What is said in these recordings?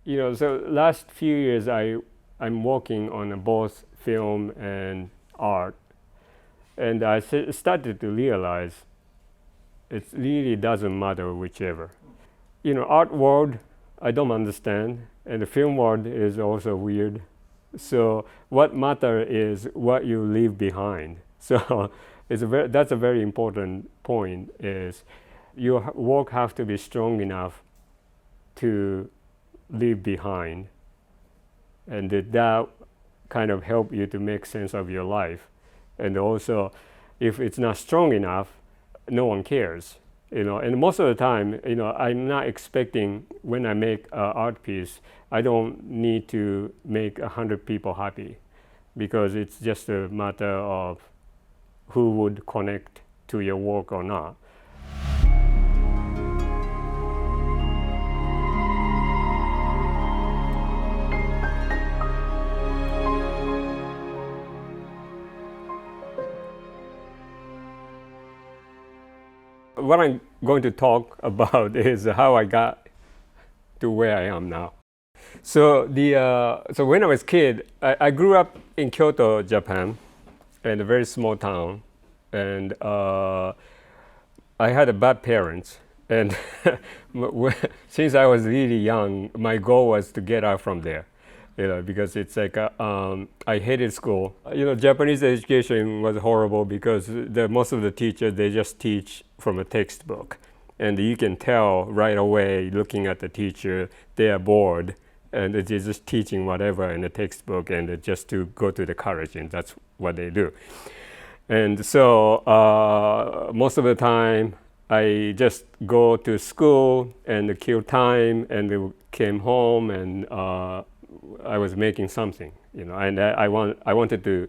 So last few years I'm working on both film and art, and I started to realize it really doesn't matter whichever. Art world I don't understand, and the film world is also weird. So what matter is what you leave behind. So that's a very important point. Is your work have to be strong enough to leave behind, and that kind of help you to make sense of your life. And also, if it's not strong enough, no one cares. And most of the time, I'm not expecting when I make an art piece, I don't need to make 100 people happy, because it's just a matter of who would connect to your work or not. What I'm going to talk about is how I got to where I am now. So when I was a kid, I grew up in Kyoto, Japan, in a very small town, and I had a bad parents. And since I was really young, my goal was to get out from there. Because it's like I hated school. Japanese education was horrible because most of the teachers, they just teach from a textbook, and you can tell right away looking at the teacher they are bored, and they're just teaching whatever in the textbook, and just to go to the college, and that's what they do. And so most of the time I just go to school and kill time, and came home, and I was making something, and I wanted to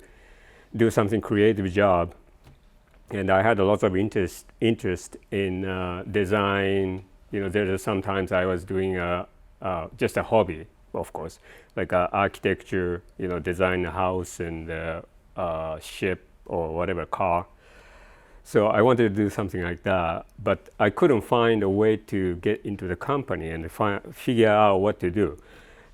do something creative job, and I had a lot of interest in design. There's sometimes I was doing just a hobby, of course, like architecture, design a house and ship or whatever car. So I wanted to do something like that, but I couldn't find a way to get into the company and figure out what to do.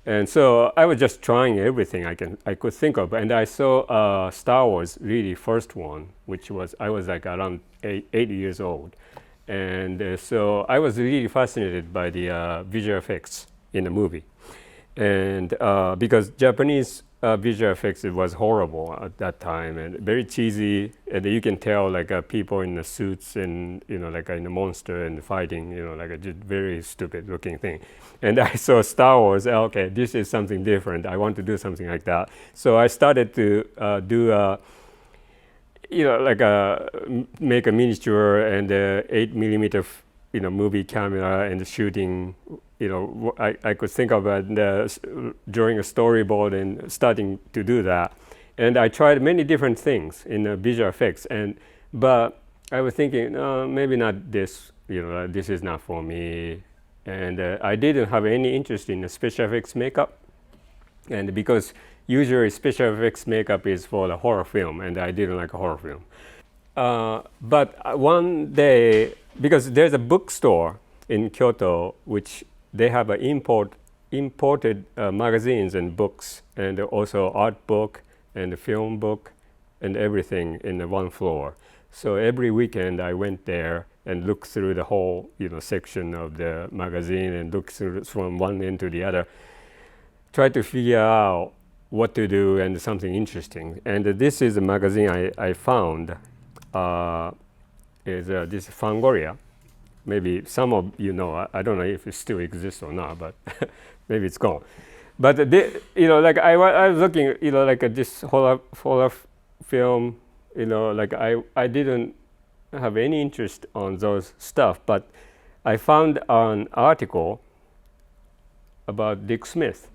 And so I was just trying everything I could think of, and I saw Star Wars, really first one, which was I was like around 8 years old, and so I was really fascinated by the visual effects in the movie, and because Japanese visual effects, it was horrible at that time and very cheesy, and you can tell like people in the suits and like in the monster and fighting, like a just very stupid looking thing. And I saw Star Wars. Okay, this is something different. I want to do something like that. So I started to do like make a miniature and 8 millimeter movie camera and shooting. I could think of drawing a storyboard and starting to do that. And I tried many different things in visual effects, but I was thinking, maybe not this. This is not for me. And I didn't have any interest in special effects makeup, and because usually special effects makeup is for the horror film, and I didn't like a horror film. But one day, because there's a bookstore in Kyoto, which they have imported magazines and books, and also art book and film book and everything in the one floor. So every weekend I went there and looked through the whole section of the magazine and looked through from one end to the other, try to figure out what to do and something interesting. And this is a magazine I found. Is this Fangoria. Maybe some of you know. I don't know if it still exists or not, but maybe it's gone. But like I was looking, like this horror film, like I didn't have any interest on those stuff, but I found an article about Dick Smith,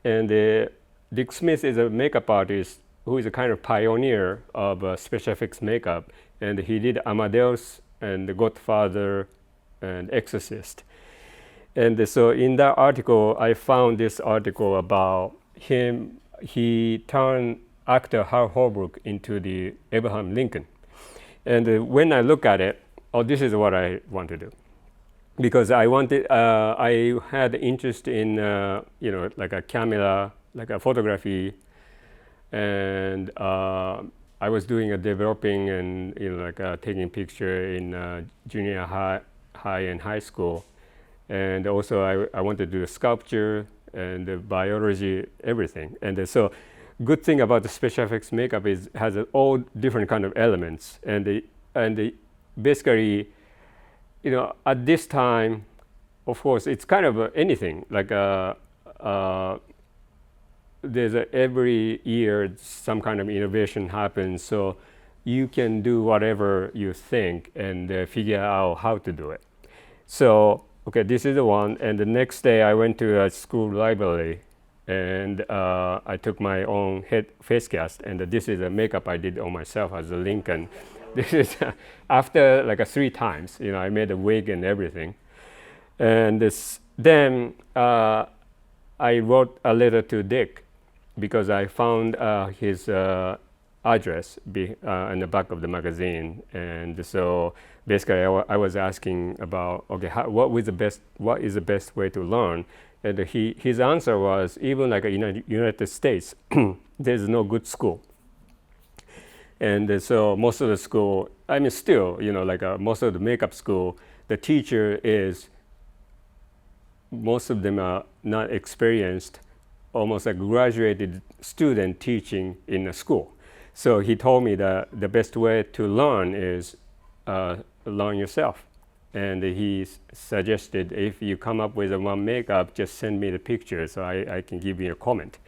and Dick Smith is a makeup artist who is a kind of pioneer of special effects makeup, and he did Amadeus and The Godfather and Exorcist. And so in that article, I found this article about him. He turned actor Hal Holbrook into the Abraham Lincoln. And when I look at it, this is what I want to do. because I wanted, I had interest in, like a camera, like a photography, and I was doing a developing and like taking picture in junior high and high school, and also I wanted to do sculpture and biology, everything. And so, good thing about the special effects makeup is has all different kind of elements, and basically, at this time, of course, it's kind of anything like there's every year some kind of innovation happens, so you can do whatever you think and figure out how to do it. So, okay, this is the one. And the next day I went to a school library, and I took my own face cast, and this is a makeup I did on myself as a Lincoln. This is after like 3 times, I made a wig and everything. And then I wrote a letter to Dick, because I found his address in the back of the magazine. And so basically I was asking about, okay, what is the best way to learn? And his answer was, even like in United States, there's no good school. And so most of the school, I mean, still, like most of the makeup school, the teacher is, most of them are not experienced, almost a graduated student teaching in a school. So he told me that the best way to learn is learn yourself. And he suggested, if you come up with one makeup, just send me the picture so I can give you a comment.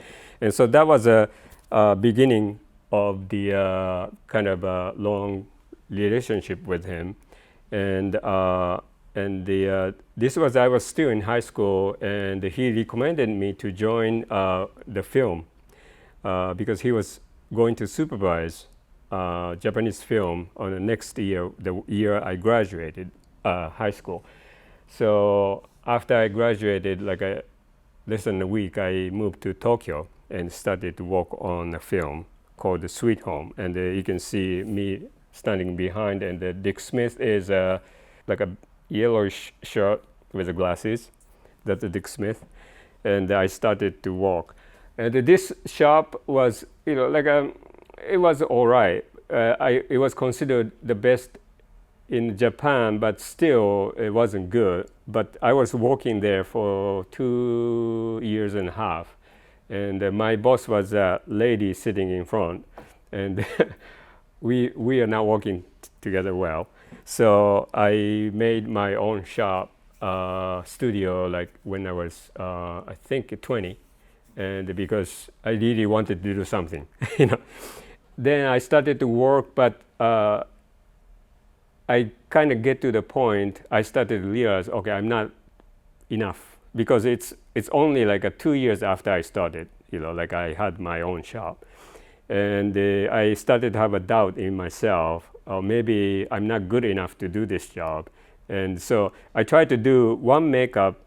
And so that was a beginning of the kind of a long relationship with him. And this was, I was still in high school, and he recommended me to join the film because he was going to supervise Japanese film on the next year, the year I graduated high school. So after I graduated, like less than a week, I moved to Tokyo and started to work on a film called The Sweet Home. And you can see me standing behind, and Dick Smith is like a yellowish shirt with the glasses. That's Dick Smith. And I started to walk. And this shop was, like it was all right. It was considered the best in Japan, but still it wasn't good. But I was working there for 2.5 years. And my boss was a lady sitting in front. And we are not working together well. So I made my own shop studio, like when I was, I think, 20, and because I really wanted to do something, Then I started to work, but I kind of get to the point. I started to realize, okay, I'm not enough, because it's only like 2 years after I started, like I had my own shop, and I started to have a doubt in myself. Or maybe I'm not good enough to do this job. And so I tried to do one makeup.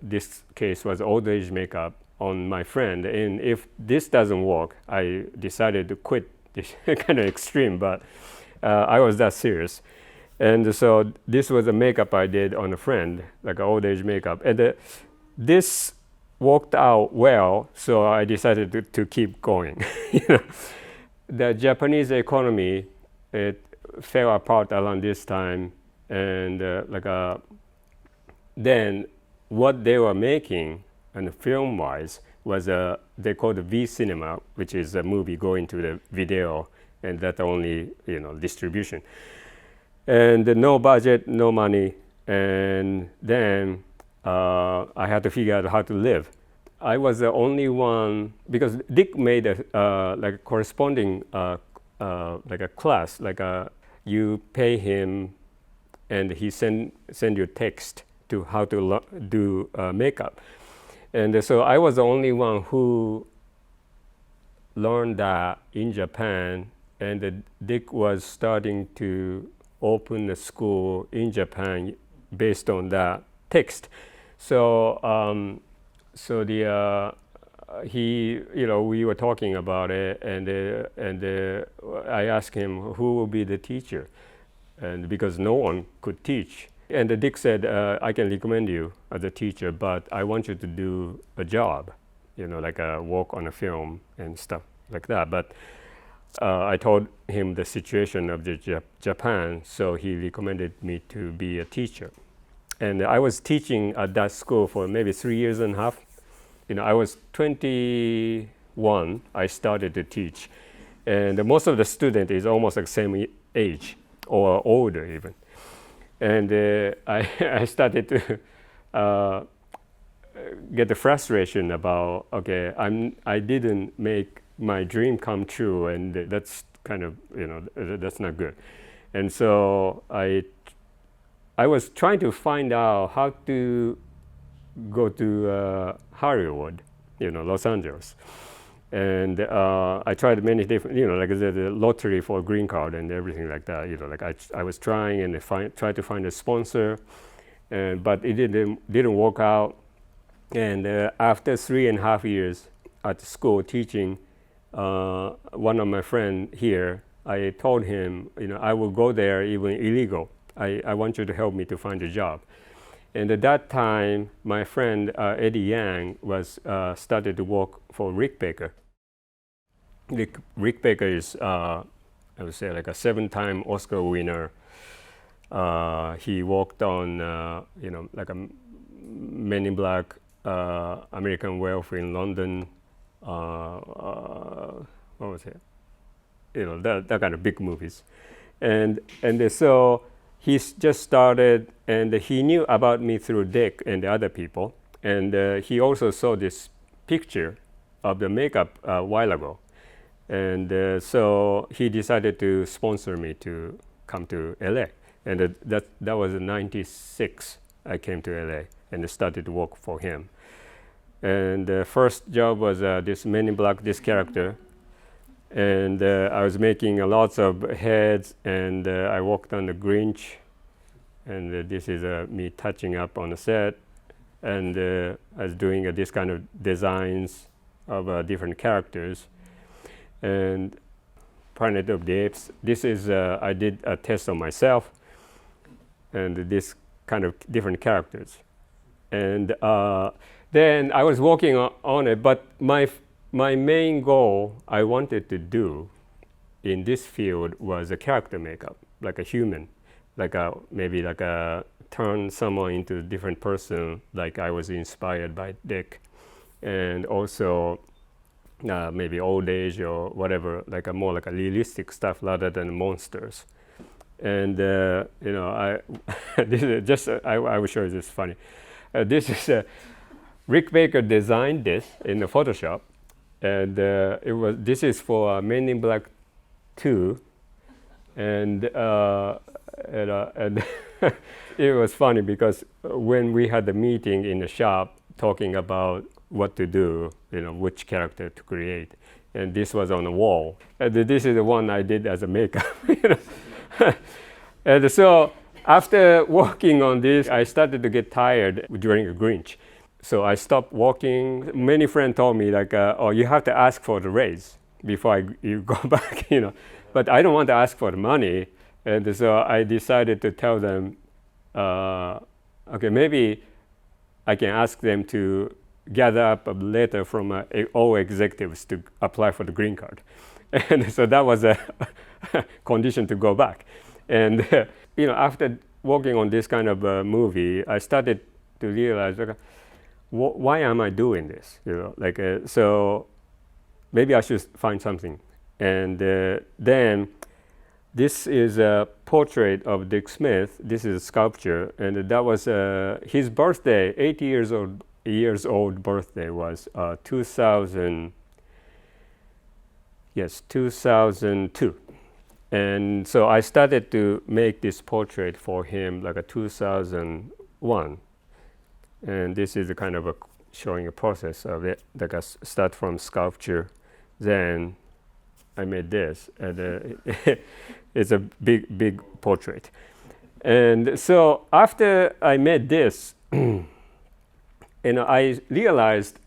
This case was old age makeup on my friend. And if this doesn't work, I decided to quit. This kind of extreme, but I was that serious. And so this was a makeup I did on a friend, like an old age makeup. And this worked out well, so I decided to keep going. The Japanese economy, it fell apart around this time, and then what they were making, and film-wise, was they called V cinema, which is a movie going to the video, and that only distribution, and no budget, no money, and then I had to figure out how to live. I was the only one, because Dick made a like a corresponding like a class, like you pay him, and he send you text to how to do makeup, and so I was the only one who learned that in Japan, and Dick was starting to open a school in Japan based on that text. So we were talking about it, and I asked him who will be the teacher, and because no one could teach, And Dick said, I can recommend you as a teacher, but I want you to do a job, like work on a film and stuff like that. But I told him the situation of the Japan, so he recommended me to be a teacher. And I was teaching at that school for maybe 3 years and a half. I was 21, I started to teach. And most of the student is almost like same age or older even. And I started to get the frustration about, okay, I didn't make my dream come true, and that's kind of, that's not good. And so I was trying to find out how to go to Hollywood, Los Angeles. And I tried many different, like the lottery for green card and everything like that. Like I was trying and tried to find a sponsor, but it didn't work out. And after 3.5 years at school teaching, one of my friends here, I told him, I will go there even illegal. I want you to help me to find a job. And at that time, my friend Eddie Yang was started to work for Rick Baker. Rick Baker is, I would say, like a 7-time Oscar winner. He worked on, like a Men in Black, American Werewolf in London. What was it? That kind of big movies. And so he just started, and he knew about me through Dick and the other people. And he also saw this picture of the makeup a while ago. And so he decided to sponsor me to come to LA. And that was in 96 I came to LA and started to work for him. And the first job was this Men in Black, this character. And I was making lots of heads, and I worked on the Grinch. And this is me touching up on the set. And I was doing this kind of designs of different characters. And Planet of the Apes, this is, I did a test on myself, and this kind of different characters. And then I was working on it, but my main goal I wanted to do in this field was a character makeup, like a human, maybe like a turn someone into a different person, like I was inspired by Dick, and also maybe old age or whatever, like more like a realistic stuff rather than monsters. And I this is just I will show you this funny. This is Rick Baker designed this in the Photoshop, and this is for Men in Black 2, and it was funny because when we had the meeting in the shop talking about what to do, which character to create, and this was on the wall. And this is the one I did as a makeup. And so after working on this, I started to get tired during a Grinch. So I stopped working. Many friends told me oh, you have to ask for the raise before you go back, But I don't want to ask for the money. And so I decided to tell them, okay, maybe I can ask them to gather up a letter from all executives to apply for the green card. And so that was a condition to go back. And after working on this kind of movie, I started to realize, why am I doing this? So maybe I should find something. And then this is a portrait of Dick Smith. This is a sculpture, and that was his birthday. 80 years old birthday was 2002. And so I started to make this portrait for him like a 2001. And this is a kind of showing a process of it. Like I start from sculpture, then I made this, and it's a big portrait. And so after I made this, I realized,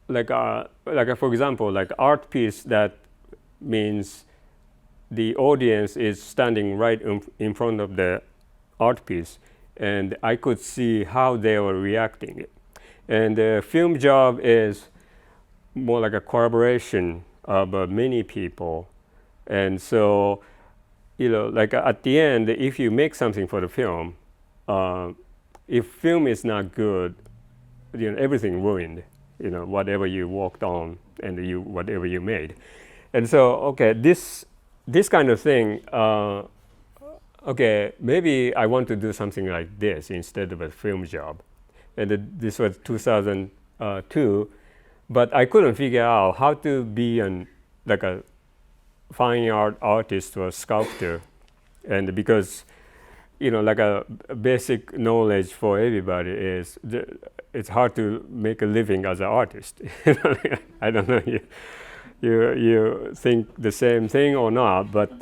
for example, like art piece that means the audience is standing right in front of the art piece, and I could see how they were reacting. And the film job is more like a collaboration of many people. And so, like at the end, if you make something for the film, if film is not good, everything ruined, whatever you worked on and whatever you made. And so, okay, this kind of thing, okay, maybe I want to do something like this instead of a film job. And this was 2002, but I couldn't figure out how to be like a fine art artist or sculptor. And because, like a basic knowledge for everybody is it's hard to make a living as an artist. I don't know you think the same thing or not, but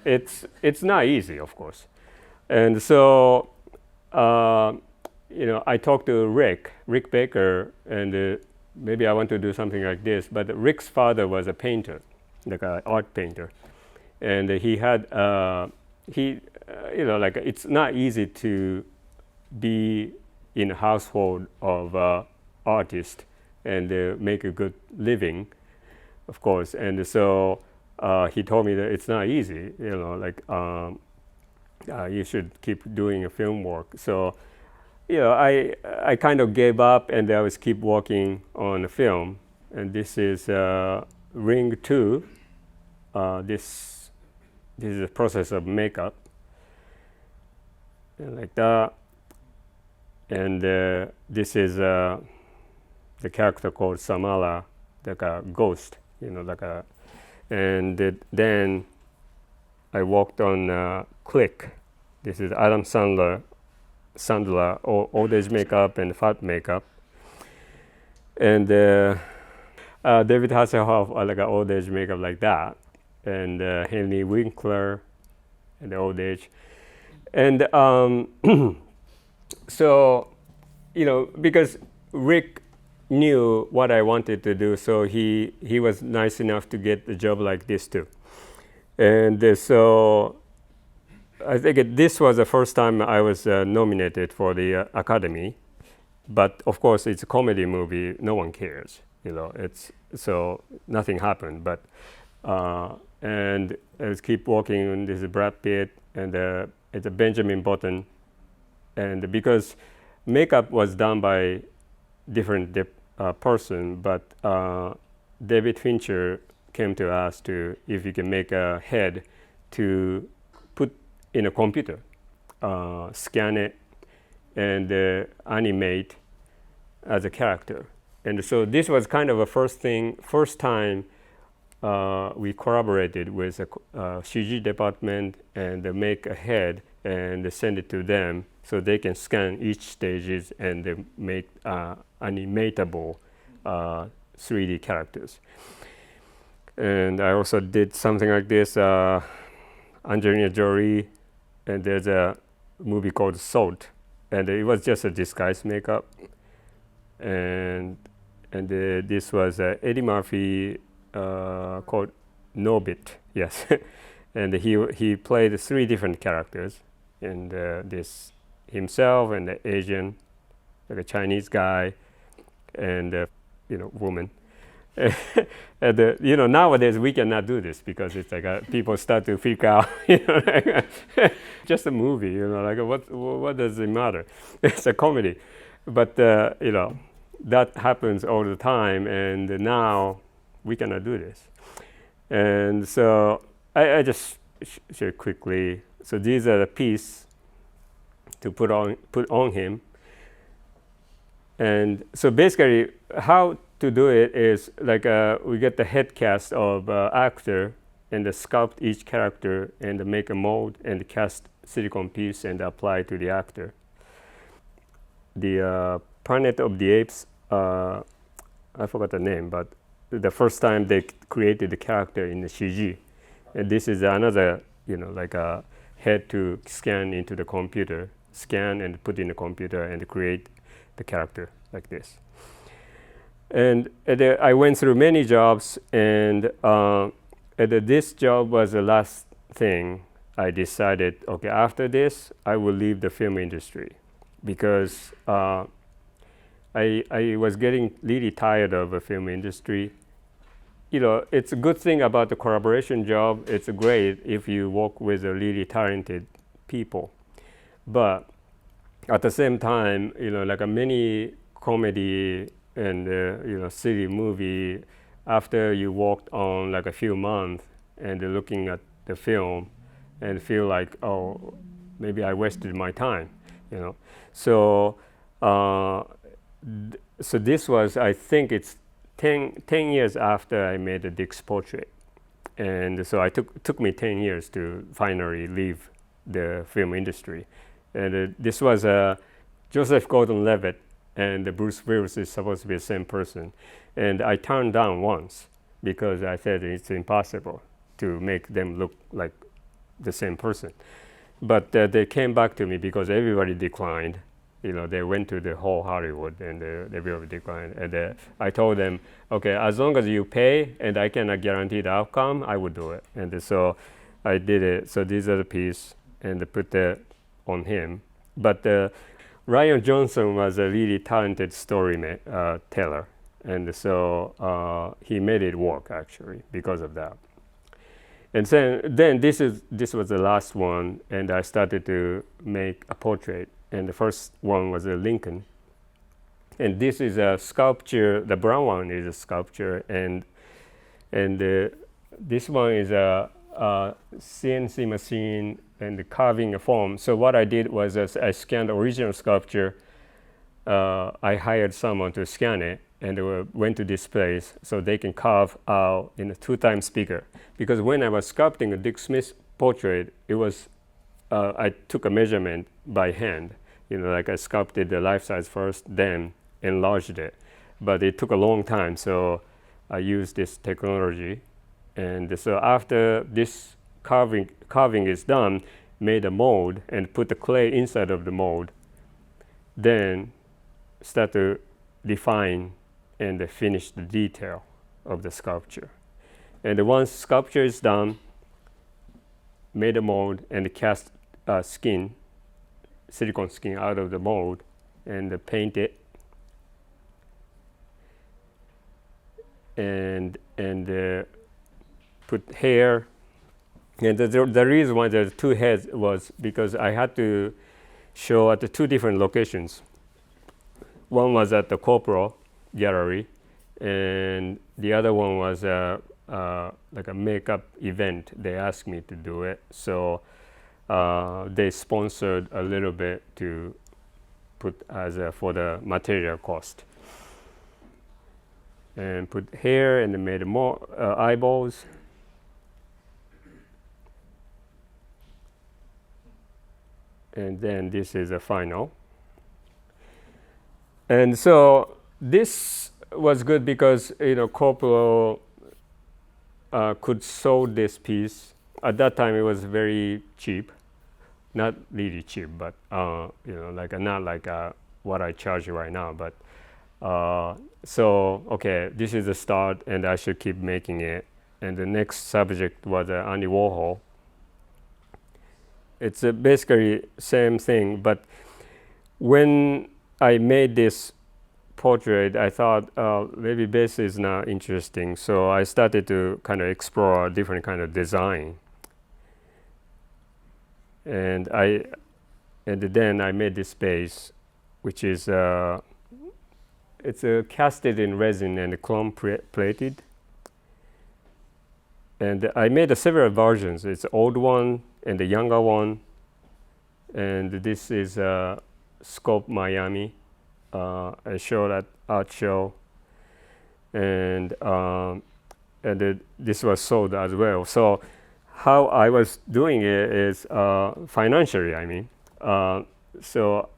it's not easy, of course. And so, I talked to Rick Baker, and maybe I want to do something like this. But Rick's father was a painter, like an art painter, and he had like it's not easy to be in a household of artists and make a good living, of course. And so he told me that it's not easy, you should keep doing a film work. So, I kind of gave up, and I was keep working on the film. And this is Ring 2. This is a process of makeup, and like that. And this is the character called Samala, like a ghost, and then I worked on Click. This is Adam Sandler, old age makeup and fat makeup. And David Hasselhoff, like an old age makeup like that. And Henry Winkler, and the old age. And so, because Rick knew what I wanted to do, so he was nice enough to get a job like this too. And so I think this was the first time I was nominated for the Academy. But of course, it's a comedy movie. No one cares, It's so nothing happened. But and I was keep working on this Brad Pitt, and it's a Benjamin Button. And because makeup was done by different person, but David Fincher came to us if you can make a head to put in a computer, scan it, and animate as a character. And so this was kind of a first time we collaborated with a CG department and make a head and send it to them so they can scan each stages and make animatable 3D characters. And I also did something like this, Angelina Jolie, and there's a movie called Salt, and it was just a disguise makeup. And this was Eddie Murphy called Norbit, yes. And he played 3 different characters, and this himself and the Asian, like a Chinese guy, and woman. And nowadays we cannot do this because it's like people start to freak out. Just a movie, what does it matter? It's a comedy, but that happens all the time, and now we cannot do this. And so I just share quickly. So these are the pieces to put on him. And so basically, how to do it is like we get the head cast of actor and sculpt each character and make a mold and cast silicone piece and apply to the actor. The Planet of the Apes, I forgot the name, but the first time they created the character in the CG. And this is another, like a head to scan into the computer, scan and put in the computer and create the character like this. And I went through many jobs, and this job was the last thing. I decided, okay, after this, I will leave the film industry because I was getting really tired of the film industry. It's a good thing about the collaboration job. It's great if you work with really talented people. But at the same time, like a many comedy and silly movie, after you worked on like a few months and looking at the film and feel like, oh, maybe I wasted my time, So, so this was, I think it's 10 years after I made the Dick's portrait. And so it took me 10 years to finally leave the film industry. And this was Joseph Gordon-Levitt and Bruce Willis is supposed to be the same person. And I turned down once because I said it's impossible to make them look like the same person. But they came back to me because everybody declined. They went to the whole Hollywood and everybody declined. And I told them, okay, as long as you pay and I cannot guarantee the outcome, I would do it. And so I did it. So these are the piece and put that on him. But Ryan Johnson was a really talented storyteller. And so he made it work actually because of that. And then this was the last one, and I started to make a portrait. And the first one was a Lincoln. And this is a sculpture. The brown one is a sculpture, and this one is a CNC machine and carving a form. So what I did was I scanned the original sculpture. I hired someone to scan it, and went to this place so they can carve out in a 2 times bigger. Because when I was sculpting a Dick Smith portrait, it was I took a measurement by hand. Like I sculpted the life size first, then enlarged it. But it took a long time, so I used this technology. And so after this carving is done, made a mold and put the clay inside of the mold. Then start to define and finish the detail of the sculpture. And once sculpture is done, made a mold and cast silicone skin out of the mold and paint it and put hair. And the reason why there's 2 heads was because I had to show at the 2 different locations. One was at the Corporal Gallery, and the other one was like a makeup event. They asked me to do it, so they sponsored a little bit to put as for the material cost. And put hair and made more eyeballs. And then this is a final. And so this was good because Corporal could sold this piece. At that time, it was very cheap, not really cheap, but like not like what I charge right now. But so okay, this is the start, and I should keep making it. And the next subject was Andy Warhol. It's basically same thing, but when I made this portrait, I thought maybe this is not interesting, so I started to kind of explore a different kind of design. And then I made this base, which is it's casted in resin and chrome plated. And I made several versions. It's old one and the younger one. And this is Scope Miami. I showed at art show. And this was sold as well. So how I was doing it is financially, I mean. So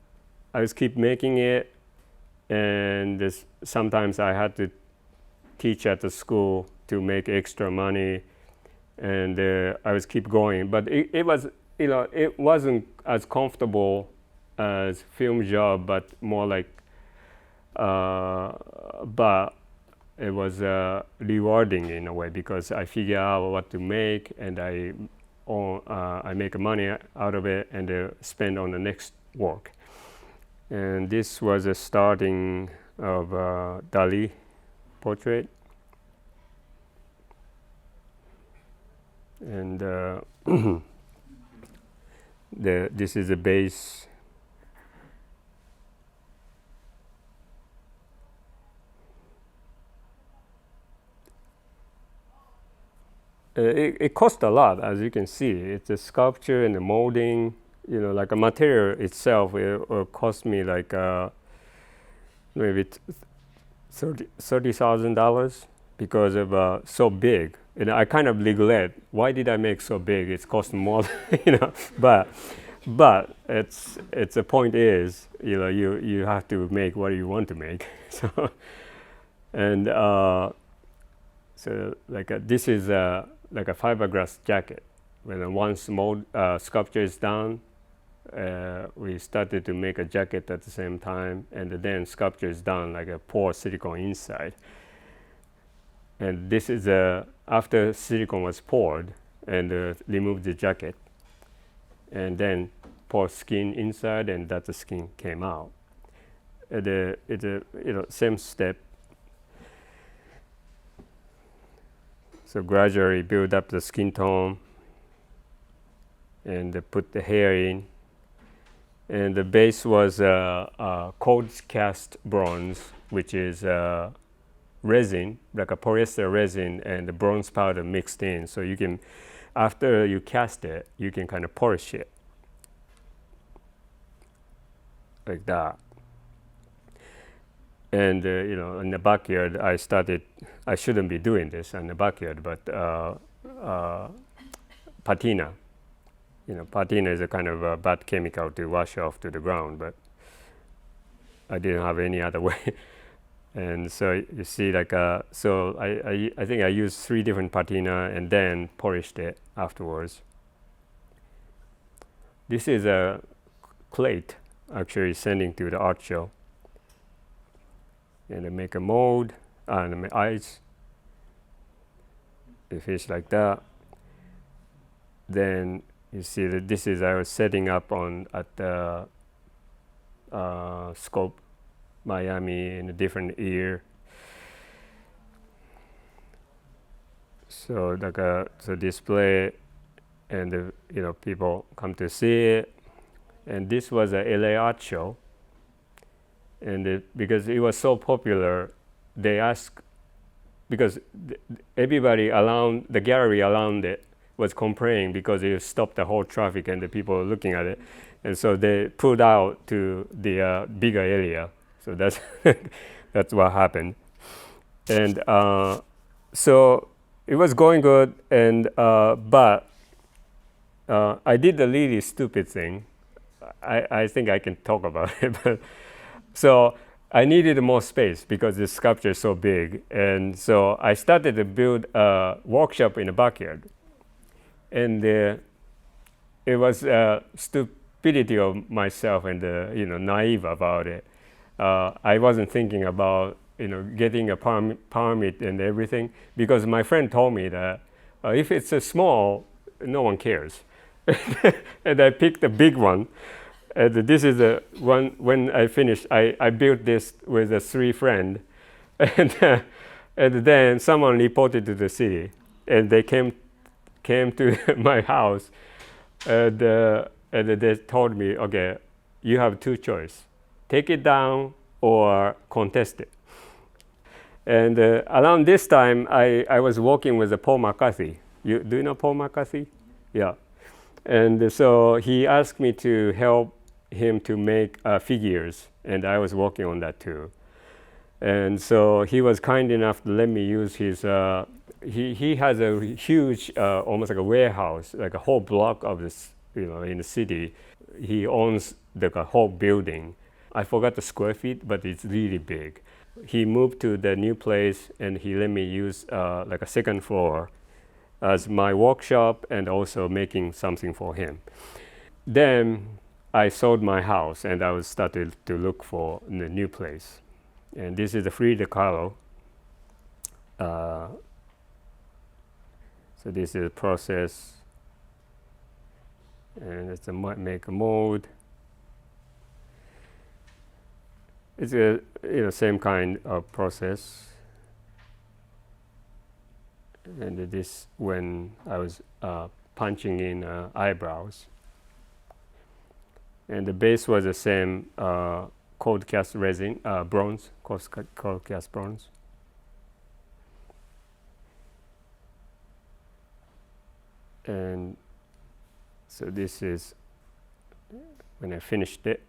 I was keep making it, and sometimes I had to teach at the school to make extra money, and I was keep going. But it was, it wasn't as comfortable as film job, but more like, but it was rewarding in a way because I figure out what to make, and I I make money out of it and spend on the next work. And this was a starting of Dali portrait. And this is the base. It cost a lot, as you can see. It's a sculpture and the molding, like a material itself. It cost me like maybe $30,000 because of so big. And I kind of regret, why did I make so big? It's cost more, But it's the point is, you have to make what you want to make. So and so this is like a fiberglass jacket. When once mold sculpture is done, we started to make a jacket at the same time, and then sculpture is done, like a pour silicone inside. And this is after silicone was poured and removed the jacket, and then pour skin inside, and that the skin came out. It's a same step. So gradually build up the skin tone and put the hair in. And the base was cold cast bronze, which is resin, like a polyester resin, and the bronze powder mixed in. So you can, after you cast it, you can kind of polish it like that. And in the backyard, I shouldn't be doing this in the backyard, but patina. Patina is a kind of a bad chemical to wash off to the ground, but I didn't have any other way. And so you see, so I think I used 3 different patina and then polished it afterwards. This is a plate actually sending to the art show. And I make a mold and my eyes. It fits like that. Then you see that this is I was setting up at the Scope Miami in a different year. So so display, and people come to see it. And this was a LA art show. And because it was so popular, they asked, because everybody around the gallery around it was complaining because it stopped the whole traffic and the people were looking at it, and so they pulled out to the bigger area. So that's that's what happened. And so it was going good, and but I did a really stupid thing. I think I can talk about it, but. So I needed more space because the sculpture is so big. And so I started to build a workshop in the backyard. And it was stupidity of myself and naive about it. I wasn't thinking about getting a permit and everything, because my friend told me that if it's a small, no one cares. And I picked a big one. And this is the one. When I finished, I built this with 3 friends, and then someone reported to the city, and they came to my house, and they told me, okay, you have 2 choices: take it down or contest it. And around this time, I was working with Paul McCarthy. Do you know Paul McCarthy? Yeah. And so he asked me to help him to make figures, and I was working on that too. And so he was kind enough to let me use his. He has a huge, almost like a warehouse, like a whole block of this, in the city. He owns the whole building. I forgot the square feet, but it's really big. He moved to the new place, and he let me use like a second floor as my workshop, and also making something for him. Then I sold my house, and I was started to look for a new place. And this is the Frida Kahlo. So this is a process. and it's a make a mold. It's a same kind of process. And this when I was punching in eyebrows. And the base was the same cold cast resin, bronze, cold cast bronze. And so this is when I finished it.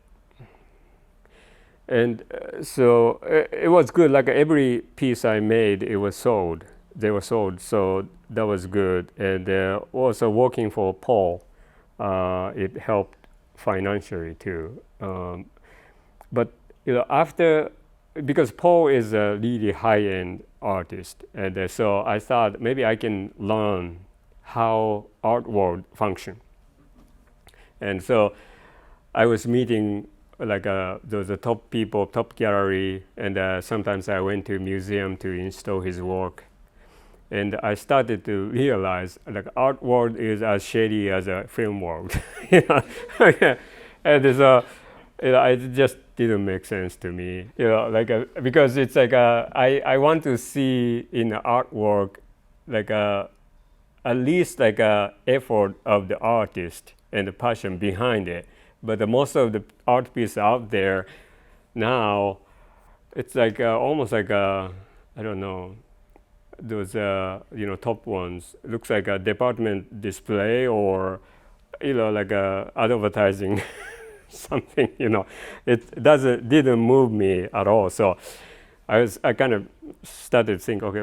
And so it was good. Like every piece I made, it was sold. They were sold, so that was good. And also working for Paul, it helped financially too. But after, because Paul is a really high-end artist, and so I thought maybe I can learn how art world function. And so I was meeting like the top people, top gallery, and sometimes I went to museum to install his work. And I started to realize like art world is as shady as a film world. And so it just didn't make sense to me. Because it's like I want to see in the artwork like at least like a effort of the artist and the passion behind it. But most of the art pieces out there now, it's like almost like I don't know, those top ones. It looks like a department display or like a advertising something. It didn't move me at all. So I kind of started to think, okay,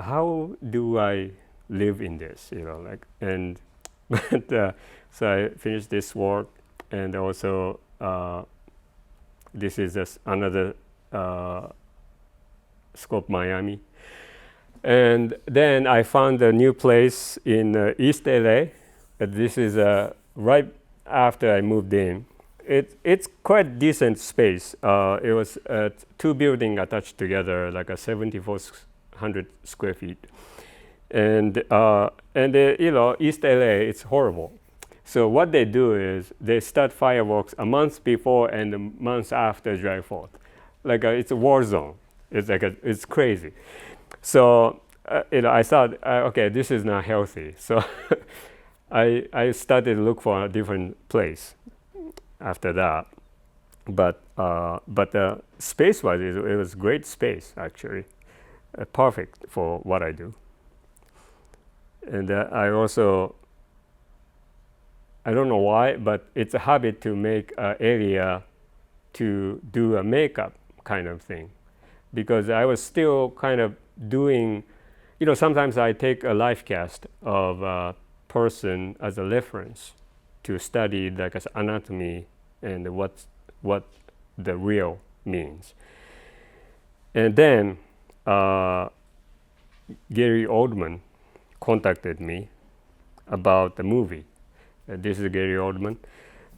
how do I live in this? But so I finished this work, and also this is just another Scope Miami. And then I found a new place in East LA. This is right after I moved in. It's quite decent space. It was two buildings attached together, like a 7,400 square feet. And East LA, it's horrible. So what they do is they start fireworks a month before and a month after July 4th. Like it's a war zone. It's crazy. So I thought, okay, this is not healthy. So I started to look for a different place after that. But space-wise, it was great space actually, perfect for what I do. And I also, I don't know why, but it's a habit to make an area to do a makeup kind of thing, because I was still kind of doing, sometimes I take a life cast of a person as a reference to study like as anatomy and what the real means. And then Gary Oldman contacted me about the movie. This is Gary Oldman,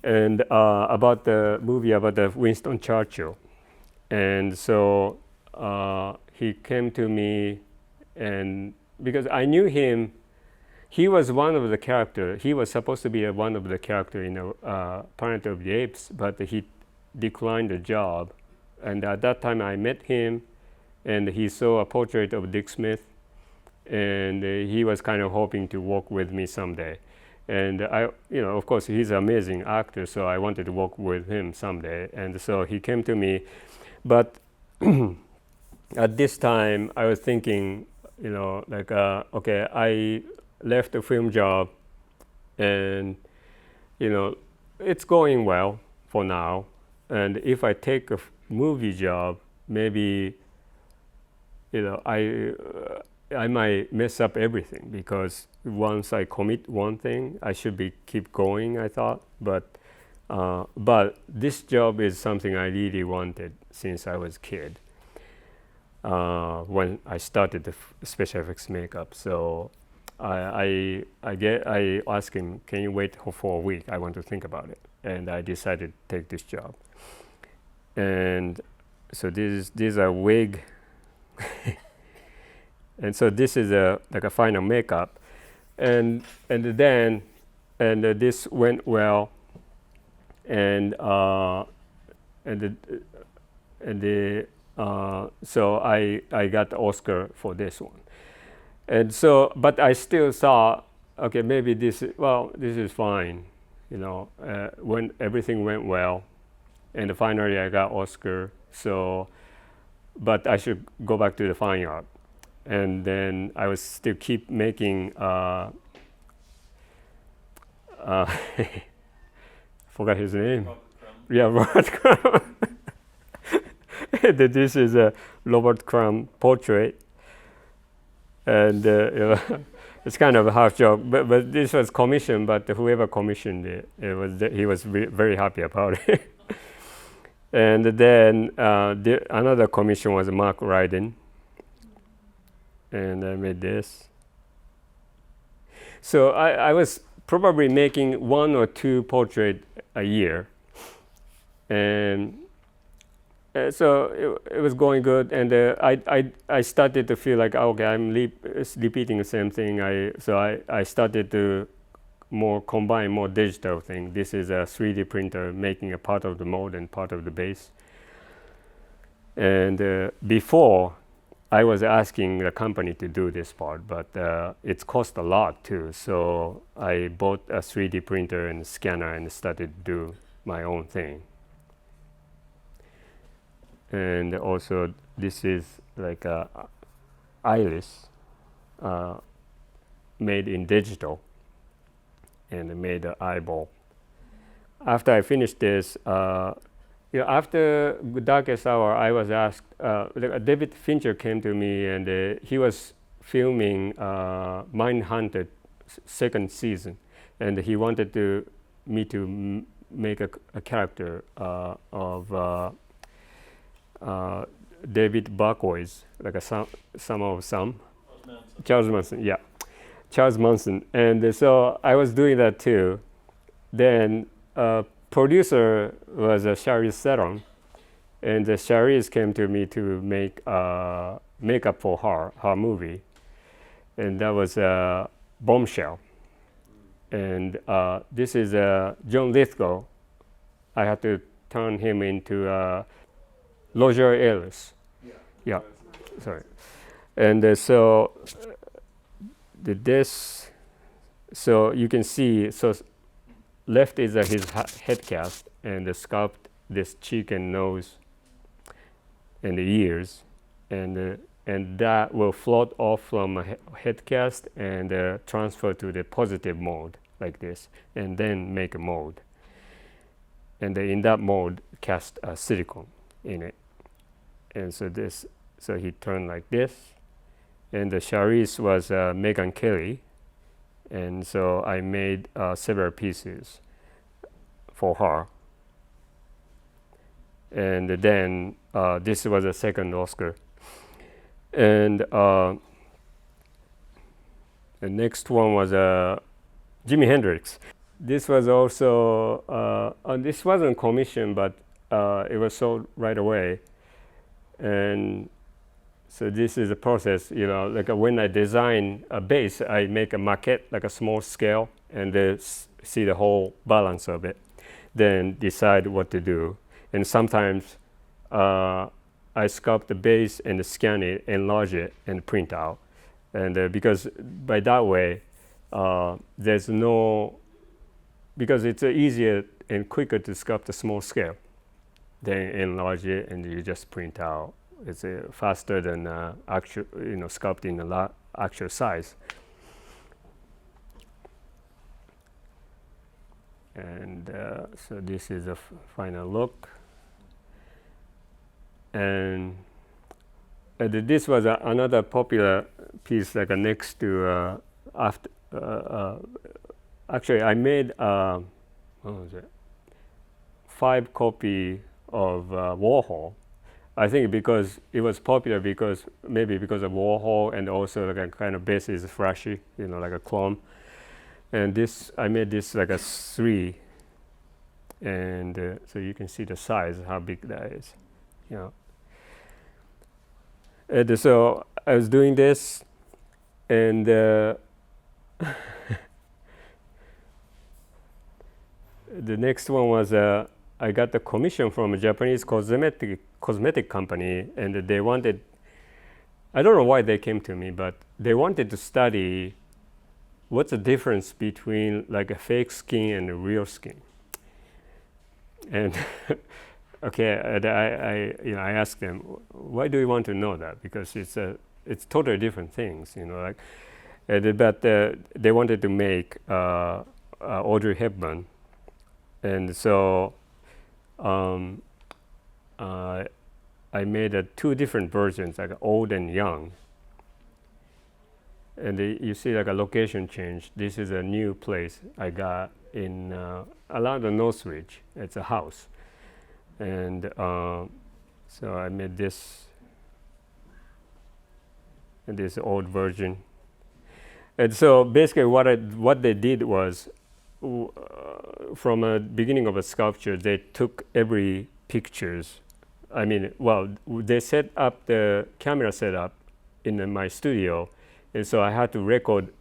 and about the movie about the Winston Churchill. And so he came to me, and because I knew him, he was one of the characters. He was supposed to be one of the characters in Planet of the Apes, but he declined the job. And at that time, I met him, and he saw a portrait of Dick Smith, and he was kind of hoping to work with me someday. And I, of course, he's an amazing actor, so I wanted to work with him someday. And so he came to me, but at this time, I was thinking, okay, I left the film job, and it's going well for now. And if I take a movie job, maybe I might mess up everything, because once I commit one thing, I should keep going, I thought. But this job is something I really wanted since I was a kid, when I started the special effects makeup. So I asked him, can you wait for a week? I want to think about it. And I decided to take this job. And so these are wig. And so this is like a final makeup, and then and this went well, and and so I got the Oscar for this one. And so, but I still thought, okay, maybe this is fine, when everything went well, and finally I got Oscar. So, but I should go back to the fine art, and then I was still keep making. Forgot his name. Yeah, Robert Crumb. This is a Robert Crumb portrait, and it's kind of a half joke, but this was commissioned. But whoever commissioned it, he was very happy about it. And then another commission was Mark Ryden, and I made this. So I was probably making 1 or 2 portraits a year, and so it was going good. And I started to feel like, okay, I'm repeating the same thing. I started to combine more digital thing. This is a 3D printer making a part of the mold and part of the base. And before, I was asking the company to do this part, but it cost a lot too. So I bought a 3D printer and scanner and started to do my own thing. And also, this is like a iris made in digital, and made an eyeball. After I finished this, after Darkest Hour, I was asked. David Fincher came to me, and he was filming Mindhunter second season, and he wanted me to make a character of David Barkowitz, like Charles Manson, yeah, Charles Manson. And so I was doing that too. Then producer was Charlize Theron, and Charlize came to me to make makeup for her movie, and that was Bombshell. And this is John Lithgow. I had to turn him into Roger Ailes. Yeah. Sorry. And so this, so you can see, so left is his head cast, and sculpt this cheek and nose and the ears, and that will float off from a head cast and transfer to the positive mode like this, and then make a mold. And in that mold, cast silicone in it. And so he turned like this. And the Charlize was Megyn Kelly. And so I made several pieces for her. And then this was a second Oscar. And the next one was Jimi Hendrix. This was also, this wasn't commissioned, but it was sold right away. And so this is a process, like when I design a base, I make a maquette, like a small scale, and see the whole balance of it, then decide what to do. And sometimes I sculpt the base and scan it, enlarge it, and print out. And because by that way, because it's easier and quicker to sculpt a small scale, then enlarge it and you just print out. It's faster than actual, sculpting a actual size. And so this is a final look. And this was another popular piece, like next to after. Actually, I made what was it? 5 copy of Warhol. I think because it was popular, maybe because of Warhol, and also like a kind of base is flashy, like a chrome. And I made this like a 3, and so you can see the size, how big that is, And so I was doing this, and the next one was I got the commission from a Japanese cosmetic company, and they wanted, I don't know why they came to me, but they wanted to study what's the difference between like a fake skin and a real skin. And okay, and I asked them, why do you want to know that? Because it's totally different things, like. But they wanted to make Audrey Hepburn, and so I made two different versions, like old and young. And you see like a location change. This is a new place I got in around the Northridge. It's a house, and so I made this old version. And so basically what they did was, from the beginning of a sculpture, they took every pictures. They set up the camera setup in my studio, and so I had to record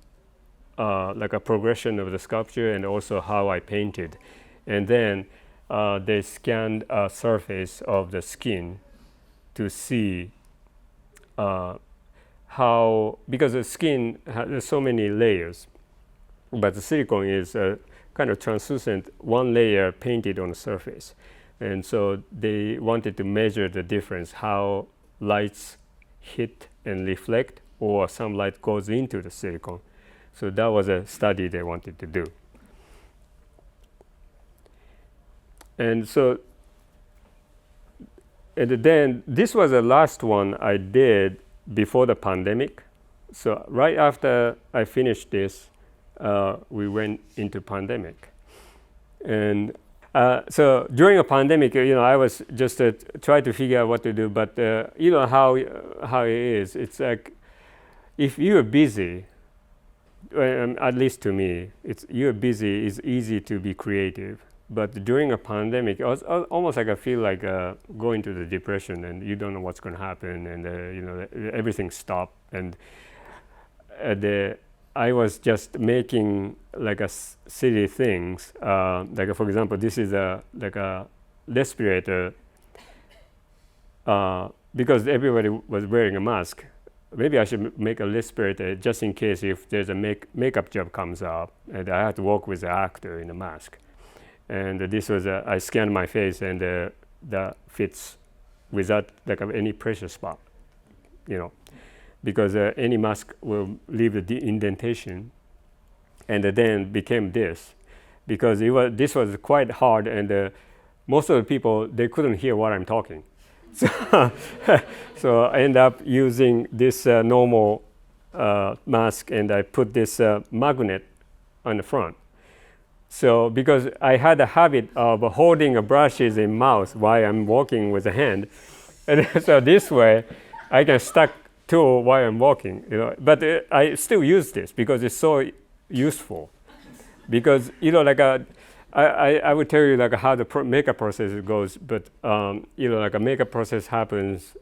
like a progression of the sculpture and also how I painted. And then they scanned a surface of the skin to see how, because the skin has so many layers, but the silicone is kind of translucent, one layer painted on the surface. And so they wanted to measure the difference, how lights hit and reflect, or some light goes into the silicone. So that was a study they wanted to do. And so, and then this was the last one I did before the pandemic. So right after I finished this, we went into pandemic. And so during a pandemic, I was just trying to figure out what to do. But how it is. It's like if you're busy, at least to me, you're busy. It's easy to be creative. But during a pandemic, it was almost like I feel like going to the depression, and you don't know what's going to happen, and everything stopped. And I was just making like silly things. Like for example, this is like a respirator. Because everybody was wearing a mask, maybe I should make a respirator just in case if there's a makeup job comes up, and I have to work with the actor in a mask. And this was I scanned my face, and that fits without like any pressure spot, because any mask will leave the indentation, and then became this, because this was quite hard, and most of the people, they couldn't hear what I'm talking. So I end up using this normal mask, and I put this magnet on the front. So because I had a habit of holding brushes in mouth while I'm walking with a hand, and so this way I can stuck to while I'm walking. But I still use this because it's so useful. Because I would tell you like how the makeup process goes, but like a makeup process happens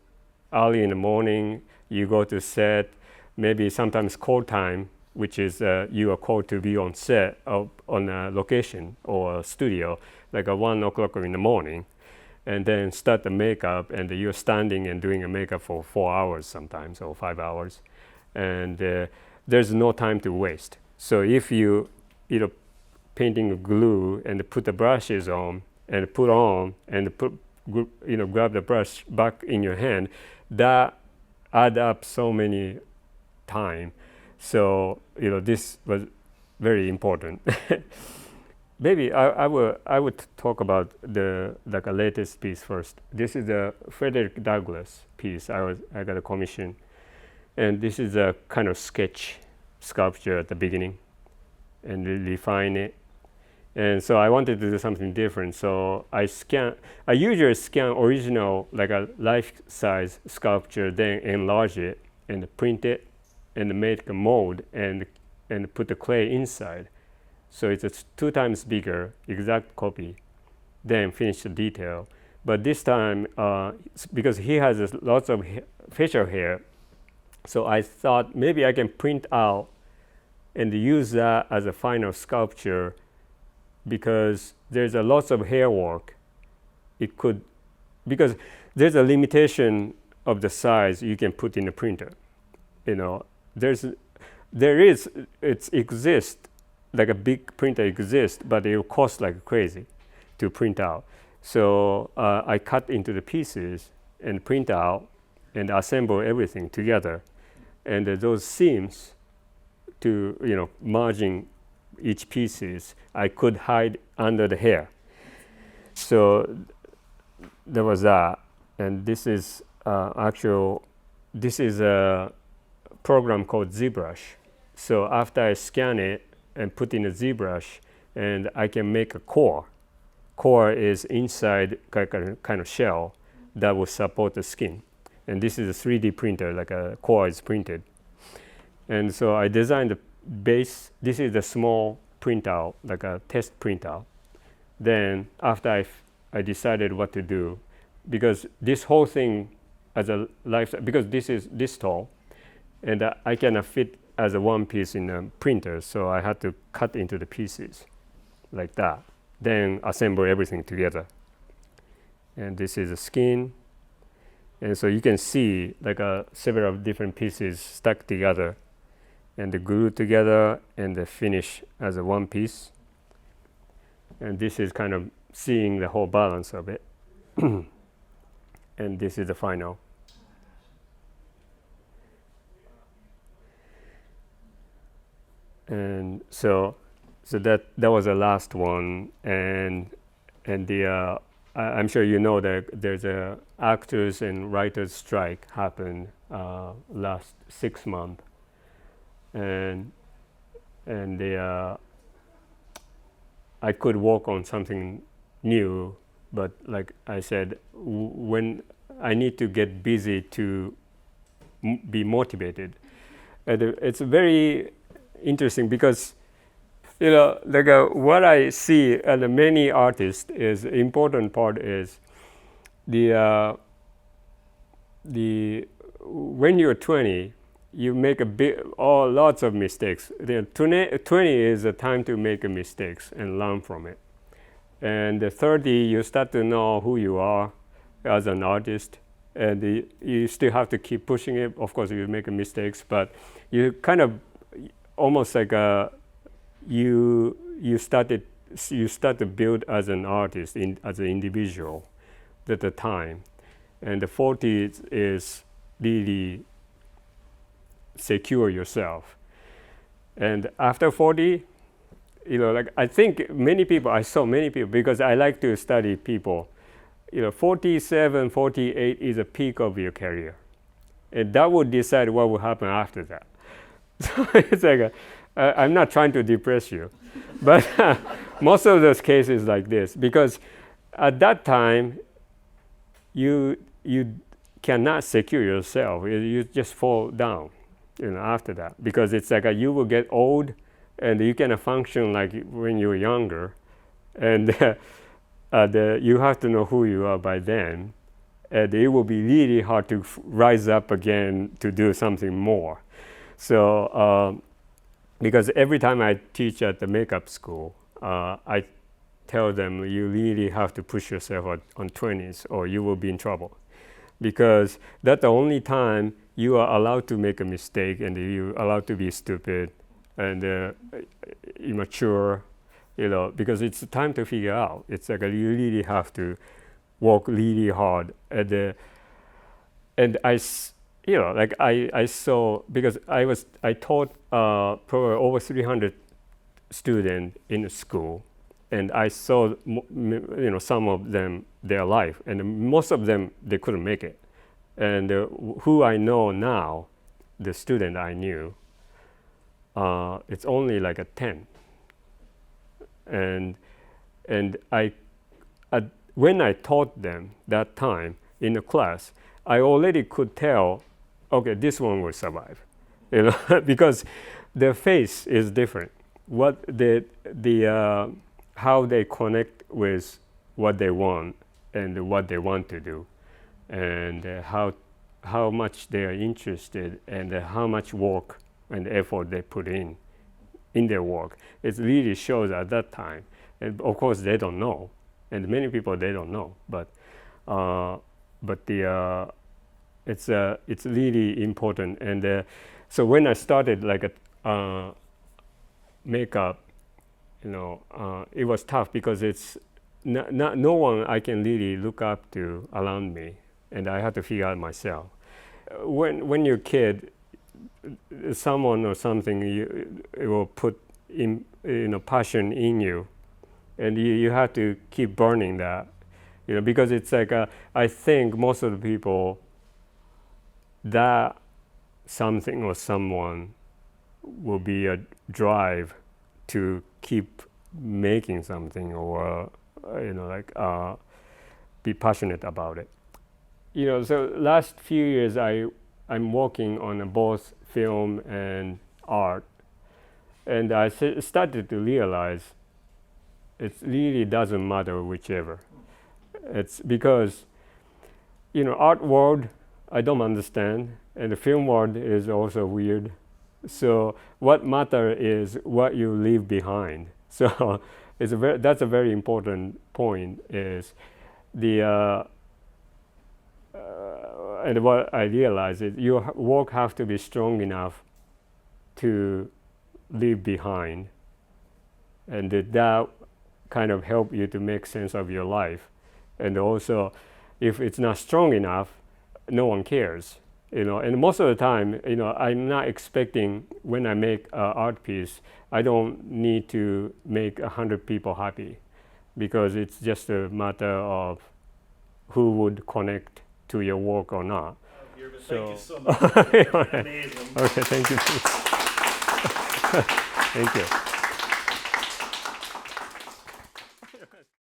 early in the morning. You go to set, maybe sometimes call time, which is you are called to be on set on a location or a studio, like 1 o'clock in the morning, and then start the makeup, and you're standing and doing a makeup for 4 hours sometimes, or 5 hours, and there's no time to waste. So if you painting glue and put the brushes on and put on and grab the brush back in your hand, that add up so many time. So this was very important. Maybe I would talk about the latest piece first. This is the Frederick Douglass piece. I got a commission, and this is a kind of sketch sculpture at the beginning, and refine it. And so I wanted to do something different. So I usually scan original like a life-size sculpture, then enlarge it and print it, and make a mold and put the clay inside. So it's 2 times bigger, exact copy, then finish the detail. But this time, because he has lots of facial hair, so I thought maybe I can print out and use that as a final sculpture, because there's a lots of hair work. It could, because there's a limitation of the size you can put in a printer. You know, it exists, like a big printer exists, but it will cost like crazy to print out. So I cut into the pieces and print out and assemble everything together. And those seams to, merging each pieces, I could hide under the hair. So there was that. And this is this is a program called ZBrush. So after I scan it and put in a ZBrush, and I can make a core. Core is inside kind of shell that will support the skin. And this is a 3D printer, like a core is printed. And so I designed the base. This is a small printout, like a test printout. Then after I decided what to do, because this whole thing as a life, because this is this tall, and I cannot fit as a one piece in a printer, so I had to cut into the pieces like that. Then assemble everything together. And this is the skin. And so you can see like several different pieces stuck together and glued together and the finish as a one piece. And this is kind of seeing the whole balance of it. And this is the final. And so that was the last one, and I'm sure you know that there's a actors and writers strike happened last 6 months, and I could work on something new, but like I said, when I need to get busy to be motivated, and it's very interesting because what I see in many artists is important part is the when you're 20, you make lots of mistakes. 20 is a time to make mistakes and learn from it. And 30, you start to know who you are as an artist, and you still have to keep pushing it. Of course, you make mistakes, but you kind of almost like you start to build as an artist, as an individual at the time. And the 40 is really secure yourself. And after 40, I think I saw many people, because I like to study people, 47, 48 is a peak of your career. And that would decide what will happen after that. So it's like I'm not trying to depress you, but most of those cases like this, because at that time, you cannot secure yourself. You just fall down, after that, because it's like you will get old, and you cannot function like when you were younger, and you have to know who you are by then, and it will be really hard to rise up again to do something more. So, because every time I teach at the makeup school, I tell them you really have to push yourself on 20s or you will be in trouble. Because that's the only time you are allowed to make a mistake and you're allowed to be stupid and immature, because it's time to figure out. It's like you really have to work really hard. And I saw, because I taught probably over 300 students in the school, and I saw some of them their life, and most of them they couldn't make it. And who I know now, the student I knew, it's only like a 10. And when I taught them that time in the class, I already could tell, okay, this one will survive, because their face is different. What how they connect with what they want and what they want to do, and how much they are interested and how much work and effort they put in their work. It really shows at that time. And of course, they don't know, and many people they don't know. But it's really important. And so when I started like a makeup, it was tough because it's no one I can really look up to around me, and I had to figure out myself. When you're a kid, someone or something it will put in passion in you, and you have to keep burning that, because it's like I think most of the people that something or someone will be a drive to keep making something or be passionate about it. So last few years I'm working on both film and art, and I started to realize it really doesn't matter whichever. It's because art world I don't understand, and the film world is also weird. So what matter is what you leave behind. So that's a very important point. Is the and what I realize is your work have to be strong enough to leave behind, and that kind of help you to make sense of your life. And also, if it's not strong enough, no one cares. And most of the time, I'm not expecting when I make an art piece, I don't need to make 100 people happy, because it's just a matter of who would connect to your work or not. Thank you so much. Amazing. Okay, thank you. Thank you.